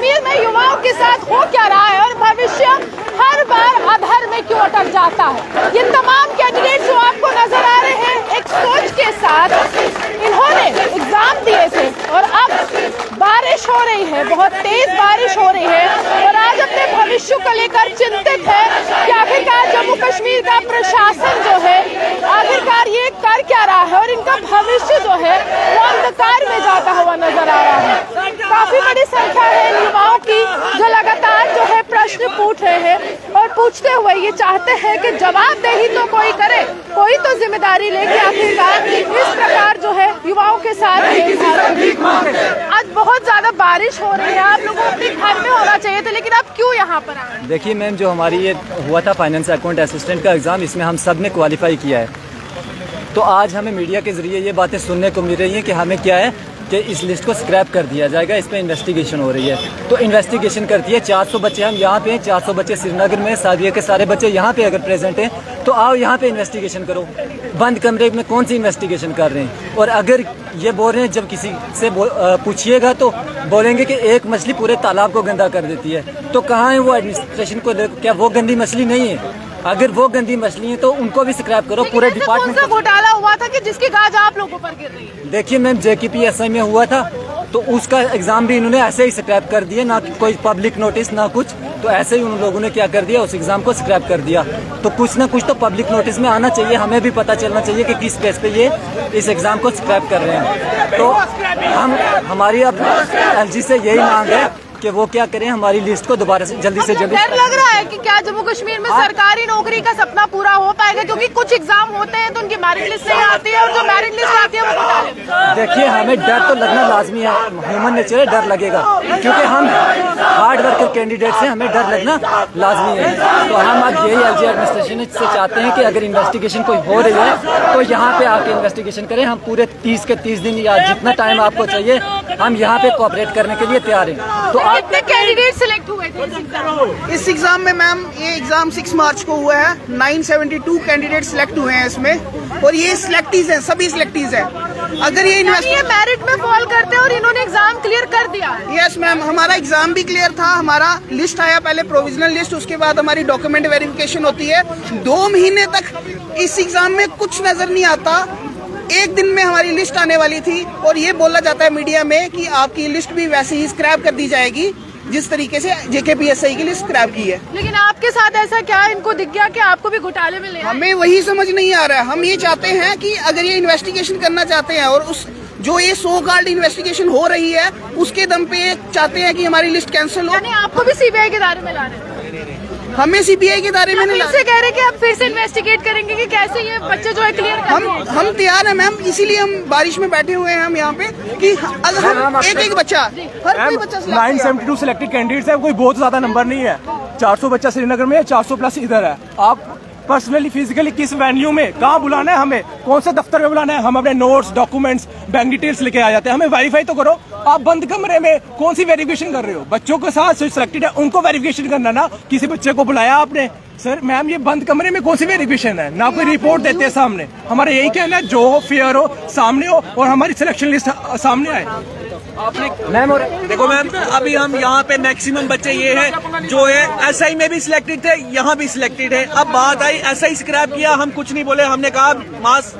कश्मीर में युवाओं के साथ हो क्या रहा है और भविष्य हर बार अधर में क्यों अटक जाता है। ये तमाम कैंडिडेट जो आपको नजर आ रहे हैं एक सोच के साथ इन्होंने एग्जाम दिए थे और अब बारिश हो रही है, बहुत तेज बारिश हो रही है और आज अपने भविष्य को लेकर चिंतित है कि आखिरकार जम्मू कश्मीर का प्रशासन जो है आखिरकार ये कर क्या रहा है और इनका भविष्य जो है वो अंधकार में जाता हुआ नजर आ रहा है। काफी बड़ी संख्या है इन युवाओं की जो लगातार जो है प्रश्न पूछ रहे हैं और पूछते हुए ये चाहते हैं कि जवाबदेही तो कोई करे, कोई तो जिम्मेदारी ले कि आखिरकार इस प्रकार जो है युवाओं के साथ आज बहुत ज्यादा बारिश हो रही है, आप लोगों को अपने घर में होना चाहिए था लेकिन आप क्यों यहाँ पर आए? देखिए मैम, जो हमारी ये हुआ था फाइनेंस अकाउंट असिस्टेंट का एग्ज़ाम, इसमें हम सब ने क्वालिफाई किया है। तो आज हमें मीडिया के ज़रिए ये बातें सुनने को मिल रही हैं कि हमें क्या है कि इस लिस्ट को स्क्रैप कर दिया जाएगा, इस पर इन्वेस्टिगेशन हो रही है। तो इन्वेस्टिगेशन करती है, 400 बच्चे हम यहाँ पे हैं, 400 बच्चे श्रीनगर में, सादिया के सारे बच्चे यहाँ पे अगर प्रेजेंट हैं तो आओ यहाँ पे इन्वेस्टिगेशन करो। बंद कमरे में कौन सी इन्वेस्टिगेशन कर रहे हैं? और अगर ये बोल रहे हैं, जब किसी से पूछिएगा तो बोलेंगे कि एक मछली पूरे तालाब को गंदा कर देती है। तो कहाँ है वो एडमिनिस्ट्रेशन को? क्या वो गंदी मछली नहीं है? अगर वो गंदी मछली है तो उनको भी स्क्रैप करो। पूरे डिपार्टमेंट कौन सा घोटाला हुआ था कि जिसकी गाज आप लोगों पर गिर रही है? देखिए मैम, JKPSI में हुआ था तो उसका एग्जाम भी इन्होंने ऐसे ही स्क्रैप कर दिया, ना कोई पब्लिक नोटिस ना कुछ। तो ऐसे ही उन लोगों ने क्या कर दिया, उस एग्जाम को स्क्रैप कर दिया। तो कुछ ना कुछ तो पब्लिक नोटिस में आना चाहिए, हमें भी पता चलना चाहिए कि किस बेस पे ये इस एग्जाम को स्क्रैप कर रहे हैं। तो हमारी अब LG से यही मांग है कि वो क्या करें, हमारी लिस्ट को दोबारा से जल्दी से जल्दी। डर लग रहा है कि क्या जम्मू कश्मीर में सरकारी नौकरी का सपना पूरा हो पाएगा? क्योंकि कुछ एग्जाम होते हैं तो उनकी मेरिट लिस्ट नहीं आती है और जो मेरिट लिस्ट आती है वो घोटाले में। देखिए, हमें डर तो लगना लाजमी है, ह्यूमन नेचर है, डर लगेगा क्योंकि हम हार्ड वर्कर कैंडिडेट से हमें डर लगना लाजमी है। तो हम अब यही LG एडमिनिस्ट्रेशन से चाहते हैं कि अगर इन्वेस्टिगेशन कोई हो रही है तो यहाँ पे आके इन्वेस्टिगेशन करें। हम पूरे 30 के 30 दिन या जितना टाइम आपको चाहिए हम यहाँ पे कोऑपरेट करने के लिए तैयार हैं। तो आप कितने कैंडिडेट सिलेक्ट हुए थे इस एग्जाम में? मैम, ये एग्जाम 6 मार्च को हुआ है। 972 कैंडिडेट सिलेक्ट हुए हैं इसमें और ये सिलेक्टीज हैं, सभी सिलेक्टीज हैं। अगर ये मेरिट में फॉल करते हैं और इन्होंने एग्जाम क्लियर कर दिया। यस मैम, हमारा एग्जाम भी क्लियर था। हमारा लिस्ट आया पहले प्रोविजनल लिस्ट, उसके बाद हमारी डॉक्यूमेंट वेरिफिकेशन होती है। 2 महीने तक इस एग्जाम में कुछ नजर नहीं आता। एक दिन में हमारी लिस्ट आने वाली थी और ये बोला जाता है मीडिया में कि आपकी लिस्ट भी वैसे ही स्क्रैप कर दी जाएगी जिस तरीके से JKPSI की लिस्ट स्क्रैप की है। लेकिन आपके साथ ऐसा क्या इनको दिख गया कि आपको भी घोटाले में ले आए? हमें वही समझ नहीं आ रहा है। हम ये चाहते हैं कि अगर ये इन्वेस्टिगेशन करना चाहते हैं और उस जो ये सो कॉल्ड इन्वेस्टिगेशन हो रही है उसके दम पे चाहते हैं कि हमारी लिस्ट कैंसिल हो। यानी आपको भी CBI के दायरे में लाना है? हमें CBI के दायरे में नहीं लाना। कह रहे हैं कि आप फिर से इन्वेस्टिगेट करेंगे कि कैसे ये बच्चे जो है क्लियर कर हम तैयार हैं मैम, इसीलिए हम बारिश में बैठे हुए हैं हम यहाँ पे कि अगर हम एक बच्चा, हर कोई बच्चा 972 सिलेक्टेड कैंडिडेट्स है, कोई बहुत ज्यादा नंबर नहीं है। 400 बच्चा श्रीनगर में है, 400 प्लस इधर है। आप पर्सनली फिजिकली किस वेन्यू में कहाँ बुलाना है, हमें कौन से दफ्तर में बुलाना है, हम अपने नोट्स डॉक्यूमेंट्स बैंक डिटेल्स लेके आ जाते हैं। हमें वेरीफाई तो करो। आप बंद कमरे में कौन सी वेरिफिकेशन कर रहे हो? बच्चों के साथ जो सिलेक्टेड है उनको वेरिफिकेशन करना ना, किसी बच्चे को बुलाया आपने? सर मैम, ये बंद कमरे में कौन सी वेरिफिकेशन है? ना कोई रिपोर्ट देते हैं सामने। हमारा यही कहना है, जो फेयर हो सामने हो और हमारी सिलेक्शन लिस्ट सामने आए। आपने मैम, और देखो मैम, अभी हम यहाँ पे मैक्सिमम बच्चे ये हैं जो है SI में भी सिलेक्टेड थे, यहाँ भी सिलेक्टेड है। अब बात आई SI स्क्रैप किया, हम कुछ नहीं बोले, हमने कहा मास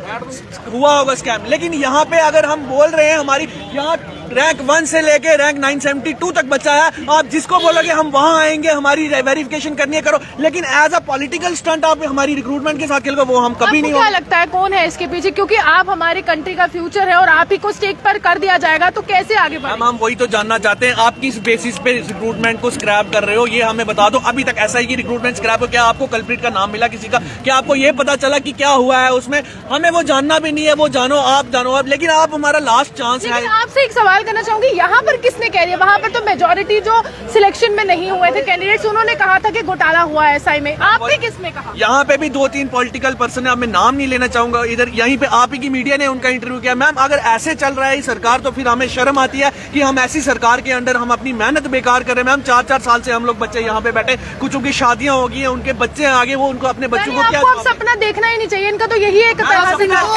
हुआ होगा स्कैम। लेकिन यहाँ पे अगर हम बोल रहे हैं हमारी यहाँ रैंक 1 से लेके रैंक 972 तक बच्चा है, आप जिसको बोलोगे हम वहां आएंगे, हमारी वेरिफिकेशन करनी है, करो। लेकिन एज अ पॉलिटिकल स्टंट आप हमारी रिक्रूटमेंट के साथ खेलोगे, वो हम कभी नहीं। क्या लगता है कौन है इसके पीछे? क्योंकि आप हमारी कंट्री का फ्यूचर है और आप ही को स्टेक पर कर दिया जाएगा तो कैसे आगे बढ़ेंगे? हम वही तो जानना चाहते हैं, आप किस बेसिस पे रिक्रूटमेंट को स्क्रैप कर रहे हो, ये हमें बता दो। अभी तक SI की रिक्रूटमेंट स्क्रैप हो, क्या आपको कल्प्रिट का नाम मिला किसी का? क्या आपको ये पता चला कि क्या हुआ है उसमें? हमें वो जानना भी नहीं है, वो जानो आप जानो आप। लेकिन आप हमारा लास्ट चांस है। आपसे एक सवाल करना चाहूंगी, यहाँ पर किसने कह रही है? वहाँ पर तो मेजोरिटी जो सिलेक्शन में नहीं हुए थे कैंडिडेट्स, उन्होंने कहा था कि घोटाला हुआ है SI में। आपने किसने कहा? यहाँ पे भी 2-3 पॉलिटिकल पर्सन है, अब मैं नाम नहीं लेना चाहूंगा इधर। यहीं पे आप ही की मीडिया ने उनका इंटरव्यू किया। मैम, अगर ऐसे चल रहा है सरकार तो फिर हमें शर्म आती है कि हम ऐसी सरकार के अंडर हम अपनी मेहनत बेकार कर रहे हैं। मैम, 4-4 साल से हम लोग बच्चे यहाँ पे बैठे, कुछ की शादियां हो गई हैं, उनके बच्चे आगे, वो उनको अपने बच्चों को क्या सपना देखना ही नहीं चाहिए इनका? तो यही एक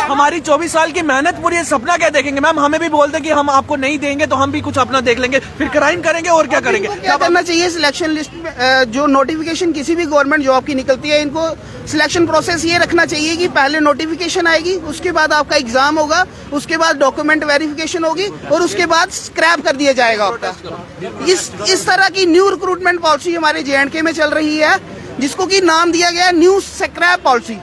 हमारी 24 साल की मेहनत पूरी, सपना क्या देखेंगे? मैम, हमें भी बोलते कि हम आपको नहीं नहीं देंगे तो हम भी कुछ अपना देख लेंगे, फिर क्राइम करेंगे और क्या करेंगे। क्या करना चाहिए सिलेक्शन लिस्ट में जो नोटिफिकेशन किसी भी गवर्नमेंट जॉब की निकलती है, इनको सिलेक्शन प्रोसेस ये रखना चाहिए कि पहले नोटिफिकेशन आएगी, उसके बाद आपका एग्जाम होगा, उसके बाद डॉक्यूमेंट वेरिफिकेशन होगी और उसके बाद स्क्रैप कर दिया जाएगा आपका। इस तरह की न्यू रिक्रूटमेंट पॉलिसी हमारे JNK में चल रही है, जिसको कि नाम दिया गया है न्यू स्क्रैप पॉलिसी।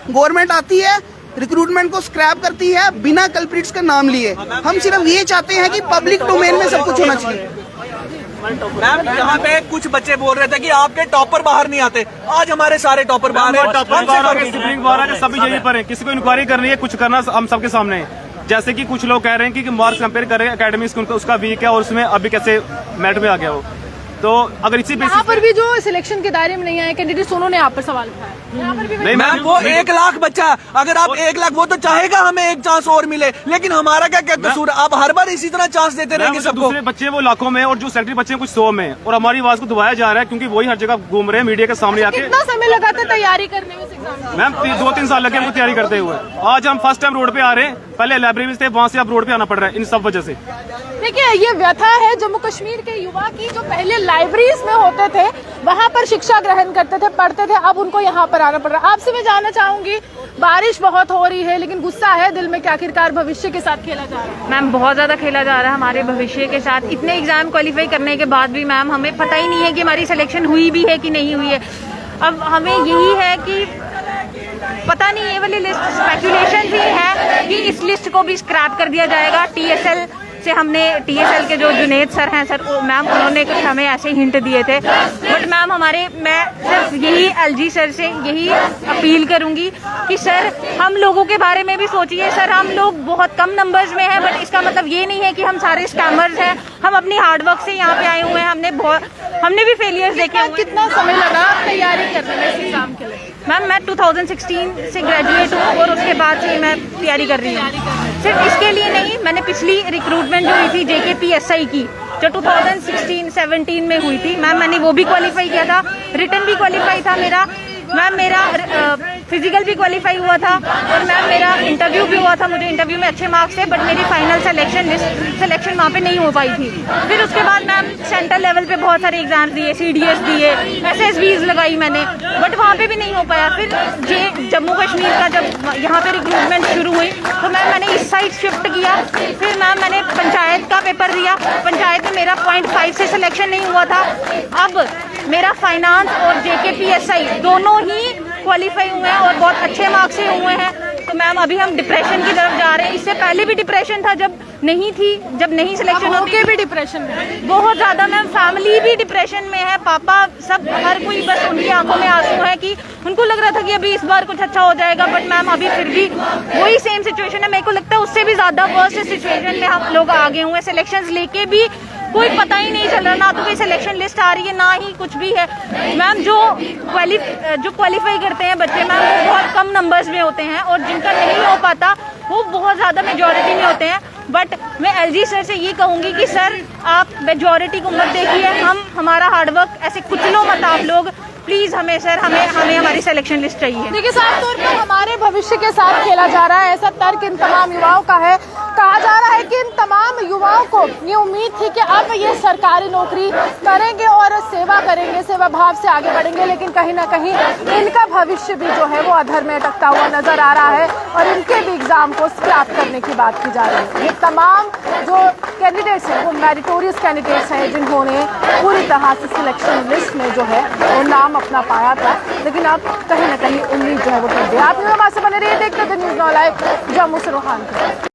गवर्नमेंट आती है, रिक्रूटमेंट को स्क्रैप करती है बिना कल्प्रिट्स का नाम लिए। हम सिर्फ ये चाहते हैं कि पब्लिक डोमेन में सब कुछ होना चाहिए। मैम यहाँ पे कुछ बच्चे बोल रहे थे कि आपके टॉपर बाहर नहीं आते, आज हमारे सारे टॉपर बाहर हैं। सुप्रीम बाहर है, सभी यही पर हैं, किसी को इंक्वायरी करनी है, कुछ करना हम सबके सामने है। जैसे कि कुछ लोग कह रहे हैं कि मार्क्स कंपेयर कर रहे हैं एकेडमिक्स, उसका वीक है और उसमें अभी कैसे मेरिट में आ गया वो। तो अगर इसी यहाँ पर भी जो सिलेक्शन के दायरे में नहीं आए कैंडिडेट्स, उन्होंने यहाँ पर सवाल उठाया। यहाँ पर भी नहीं मैम, वो 1 लाख बच्चा, अगर आप 1 लाख, वो तो चाहेगा हमें एक चांस और मिले, लेकिन हमारा क्या कसूर? आप हर बार इसी तरह चांस देते रहेंगे सबको। दूसरे बच्चे वो लाखों में और जो सेक्रेटरी बच्चे कुछ 100 में, और हमारी आवाज को दबाया जा रहा है क्योंकि वही हर जगह घूम रहे हैं मीडिया के सामने आके। कितना समय लगा था तैयारी करने में इस एग्जाम? मैम 2-3 साल लगे हमको तैयारी करते हुए। आज हम फर्स्ट टाइम रोड पे आ रहे हैं, पहले लाइब्रेरी में थे, वहाँ से अब रोड पे आना पड़ रहा है इन सब वजह से। देखिए, ये व्यथा है जम्मू कश्मीर के युवा की, जो पहले लाइब्रेरीज में होते थे, वहाँ पर शिक्षा ग्रहण करते थे, पढ़ते थे, अब उनको यहाँ पर आना पड़ रहा है। आपसे मैं जानना चाहूंगी, बारिश बहुत हो रही है लेकिन गुस्सा है दिल में कि आखिरकार भविष्य के साथ खेला जा रहा है। मैम बहुत ज्यादा खेला जा रहा है हमारे भविष्य के साथ। इतने एग्जाम क्वालिफाई करने के बाद भी मैम हमें पता ही नहीं है कि हमारी सिलेक्शन हुई भी है कि नहीं हुई है। अब हमें यही है कि पता नहीं, ये वाली लिस्ट स्पेकुलेशन ही है कि इस लिस्ट को भी स्क्रैप कर दिया जाएगा। TSL से हमने, TSL के जो जुनेद सर हैं सर, मैम उन्होंने कुछ हमें ऐसे हिंट दिए थे, बट मैम मैं सिर्फ यही LG सर से यही अपील करूंगी कि सर हम लोगों के बारे में भी सोचिए। सर हम लोग बहुत कम नंबर्स में हैं, बट इसका मतलब ये नहीं है कि हम सारे स्कैमर्स हैं। हम अपनी हार्डवर्क से यहाँ पे आए हुए हैं, हमने भी फेलियर्स देखे हुए। कितना समय लगा तैयारी करने में इस एग्जाम के लिए? मैम मैं 2016 से ग्रेजुएट हूँ और उसके बाद से मैं तैयारी कर रही हूँ। सिर्फ इसके लिए नहीं, मैंने पिछली रिक्रूटमेंट जो हुई थी JKPSI की, जो 2016-17 में हुई थी, मैम मैंने वो भी क्वालिफाई किया था, रिटन भी क्वालिफाई था मेरा, मैम मेरा फिजिकल भी क्वालिफाई हुआ था और मैम मेरा इंटरव्यू भी हुआ था, मुझे इंटरव्यू में अच्छे मार्क्स थे, बट मेरी फाइनल सिलेक्शन वहाँ पे नहीं हो पाई थी। फिर उसके बाद मैम सेंट्रल लेवल पे बहुत सारे एग्जाम्स दिए, CDS दिए, SSBs लगाई मैंने, बट वहाँ पे भी नहीं हो पाया। फिर जम्मू कश्मीर का जब यहाँ पे रिक्रूटमेंट शुरू हुई तो मैम मैंने इस साइड शिफ्ट किया। फिर मैम मैंने पंचायत का पेपर दिया, पंचायत में मेरा 0.5 से सिलेक्शन नहीं हुआ था। अब मेरा फाइनेंस और JKPSI दोनों ही क्वालिफाई हुए हैं और बहुत अच्छे मार्क्स से हुए हैं। तो मैम अभी हम डिप्रेशन की तरफ जा रहे हैं। इससे पहले भी डिप्रेशन था, जब नहीं सिलेक्शन होके भी डिप्रेशन में, बहुत ज्यादा मैम। फैमिली भी डिप्रेशन में है, पापा सब, हर कोई, बस उनकी आंखों में आंसू है कि उनको लग रहा था कि अभी इस बार कुछ अच्छा हो जाएगा, बट मैम अभी फिर भी वही सेम सिचुएशन है। मेरे को लगता है उससे भी ज्यादा वर्स्ट सिचुएशन में हम लोग आगे हुए। सिलेक्शंस लेके भी कोई पता ही नहीं चल रहा, ना तो कोई सिलेक्शन लिस्ट आ रही है, ना ही कुछ भी है। मैम जो क्वालिफाई करते हैं बच्चे मैम, वो बहुत कम नंबर्स में होते हैं और जिनका नहीं हो पाता वो बहुत ज़्यादा मेजॉरिटी में होते हैं। बट मैं LG सर से ये कहूँगी कि सर आप मेजॉरिटी को मत देखिए, हमारा हार्डवर्क ऐसे कुछ लो मत आप लोग, प्लीज हमें सर, हमें हमारी सिलेक्शन लिस्ट चाहिए। देखिए, साफ तौर पर हमारे भविष्य के साथ खेला जा रहा है, ऐसा तर्क इन तमाम युवाओं का है। कहा जा रहा है कि इन तमाम युवाओं को ये उम्मीद थी कि अब ये सरकारी नौकरी करेंगे और सेवा करेंगे, सेवा भाव से आगे बढ़ेंगे, लेकिन कहीं ना कहीं इनका भविष्य भी जो है वो अधर में अटकता हुआ नजर आ रहा है और इनके भी एग्जाम को स्क्रैप करने की बात की जा रही है। ये तमाम जो कैंडिडेट्स हैं वो मेरिटोरियस कैंडिडेट्स हैं, जिन्होंने पूरी तरह से सिलेक्शन लिस्ट में जो है वो नाम अपना पाया था, लेकिन अब कहीं ना कहीं उम्मीद जो है वो टूट गई। आप हमारे से बने रहिए, देखते थे न्यूज़ 9 लाइव। जम्मू से रोहान।